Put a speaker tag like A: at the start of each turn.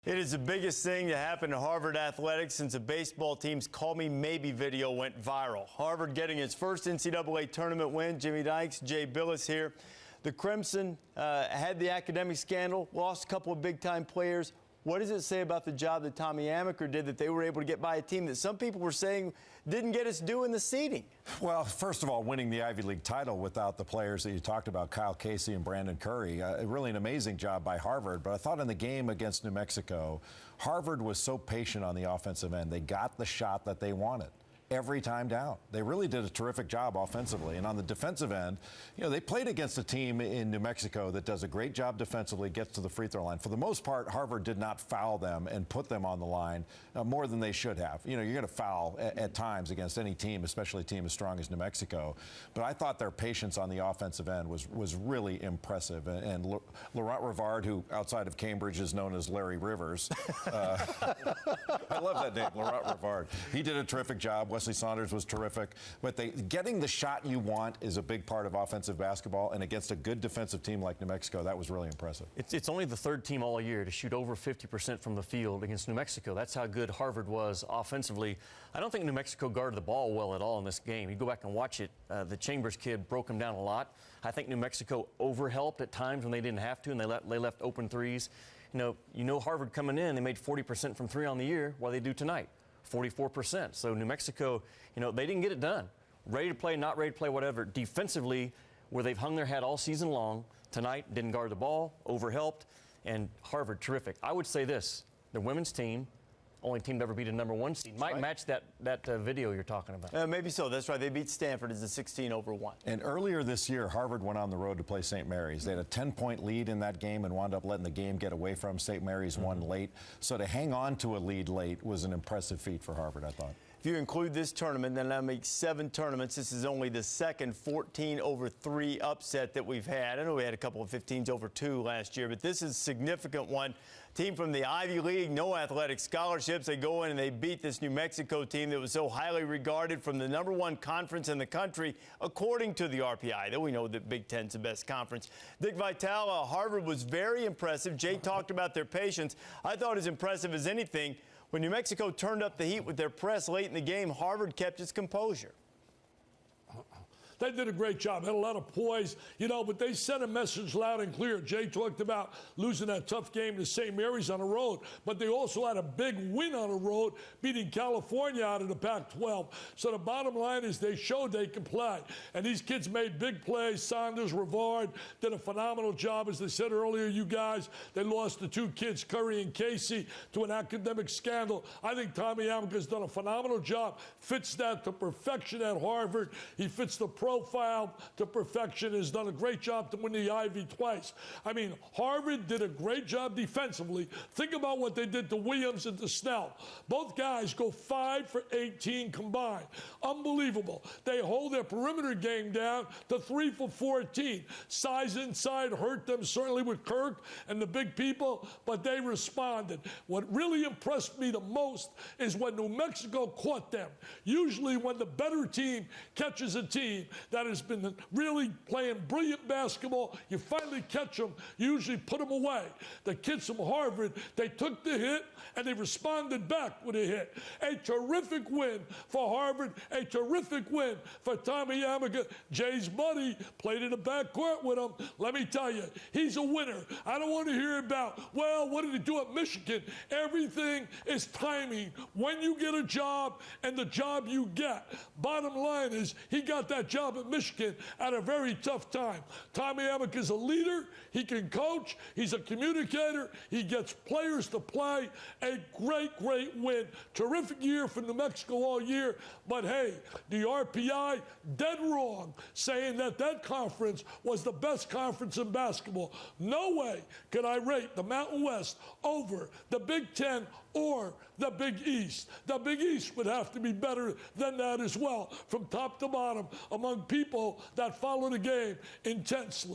A: It is the biggest thing to happen to Harvard athletics since a baseball team's Call Me Maybe video went viral. Harvard getting its first NCAA tournament win. Jimmy Dykes, Jay Billis here. The Crimson had the academic scandal, lost a couple of big-time players. What does it say about the job that Tommy Amaker did that they were able to get by a team that some people were saying didn't get its due in the seeding?
B: Well, first of all, winning the Ivy League title without the players that you talked about, Kyle Casey and Brandon Curry, really an amazing job by Harvard. But I thought in the game against New Mexico, Harvard was so patient on the offensive end. They got the shot that they wanted every time down. They really did a terrific job offensively. And on the defensive end, you know, they played against a team in New Mexico that does a great job defensively, gets to the free throw line. For the most part, Harvard did not foul them and put them on the line more than they should have. You know, you're going to foul at times against any team, especially a team as strong as New Mexico. But I thought their patience on the offensive end was really impressive. And Laurent Rivard, who outside of Cambridge is known as Larry Rivers, I love that name, Laurent Rivard. He did a terrific job. Wesley Saunders was terrific. But getting the shot you want is a big part of offensive basketball, and against a good defensive team like New Mexico, that was really impressive.
C: It's only the third team all year to shoot over 50% from the field against New Mexico. That's how good Harvard was offensively. I don't think New Mexico guarded the ball well at all in this game. You go back and watch it, the Chambers kid broke them down a lot. I think New Mexico overhelped at times when they didn't have to, and they left open threes. You know Harvard coming in, they made 40% from three on the year. What do they do tonight? 44%. So New Mexico, they didn't get it done. Ready to play, not ready to play, whatever. Defensively, where they've hung their hat all season long, tonight didn't guard the ball, overhelped, and Harvard, terrific. I would say this, the women's team, only team to ever beat a #1 seed, might match that video you're talking about.
A: Maybe so. That's right. They beat Stanford as a 16-1.
B: And earlier this year, Harvard went on the road to play St. Mary's. They had a 10-point lead in that game and wound up letting the game get away from St. Mary's won late. So to hang on to a lead late was an impressive feat for Harvard, I thought.
A: If you include this tournament, then that makes 7 tournaments. This is only the second 14-3 upset that we've had. I know we had a couple of 15s-2 last year, but this is a significant one. Team from the Ivy League, no athletic scholarships. They go in and they beat this New Mexico team that was so highly regarded from the #1 conference in the country, according to the RPI, though we know that Big Ten's the best conference. Dick Vitale, Harvard was very impressive. Jay talked about their patience. I thought as impressive as anything, when New Mexico turned up the heat with their press late in the game, Harvard kept its composure.
D: They did a great job, had a lot of poise, but they sent a message loud and clear. Jay talked about losing that tough game to St. Mary's on the road, but they also had a big win on the road, beating California out of the Pac-12. So the bottom line is they showed they can play. And these kids made big plays. Saunders, Rivard did a phenomenal job. As they said earlier, you guys, they lost the 2 kids, Curry and Casey, to an academic scandal. I think Tommy Amaker's done a phenomenal job, fits that to perfection at Harvard. He fits the profile to perfection, has done a great job to win the Ivy twice. I mean, Harvard did a great job defensively. Think about what they did to Williams and to Snell. Both guys go 5 for 18 combined. Unbelievable. They hold their perimeter game down to 3 for 14. Size inside hurt them, certainly with Kirk and the big people, but they responded. What really impressed me the most is when New Mexico caught them. Usually when the better team catches a team that has been really playing brilliant basketball, you finally catch them, you usually put them away. The kids from Harvard, they took the hit and they responded back with a hit. A terrific win for Harvard, a terrific win for Tommy Amaker. Jay's buddy played in the backcourt with him. Let me tell you, he's a winner. I don't want to hear about, well, what did he do at Michigan? Everything is timing. When you get a job and the job you get. Bottom line is, he got that job at Michigan at a very tough time. Tommy Amaker is a leader. He can coach. He's a communicator. He gets players to play. A great, great win. Terrific year for New Mexico all year. But hey, the RPI, dead wrong, saying that conference was the best conference in basketball. No way can I rate the Mountain West over the Big Ten or the Big East. The Big East would have to be better than that as well, from top to bottom, among people that follow the game intensely.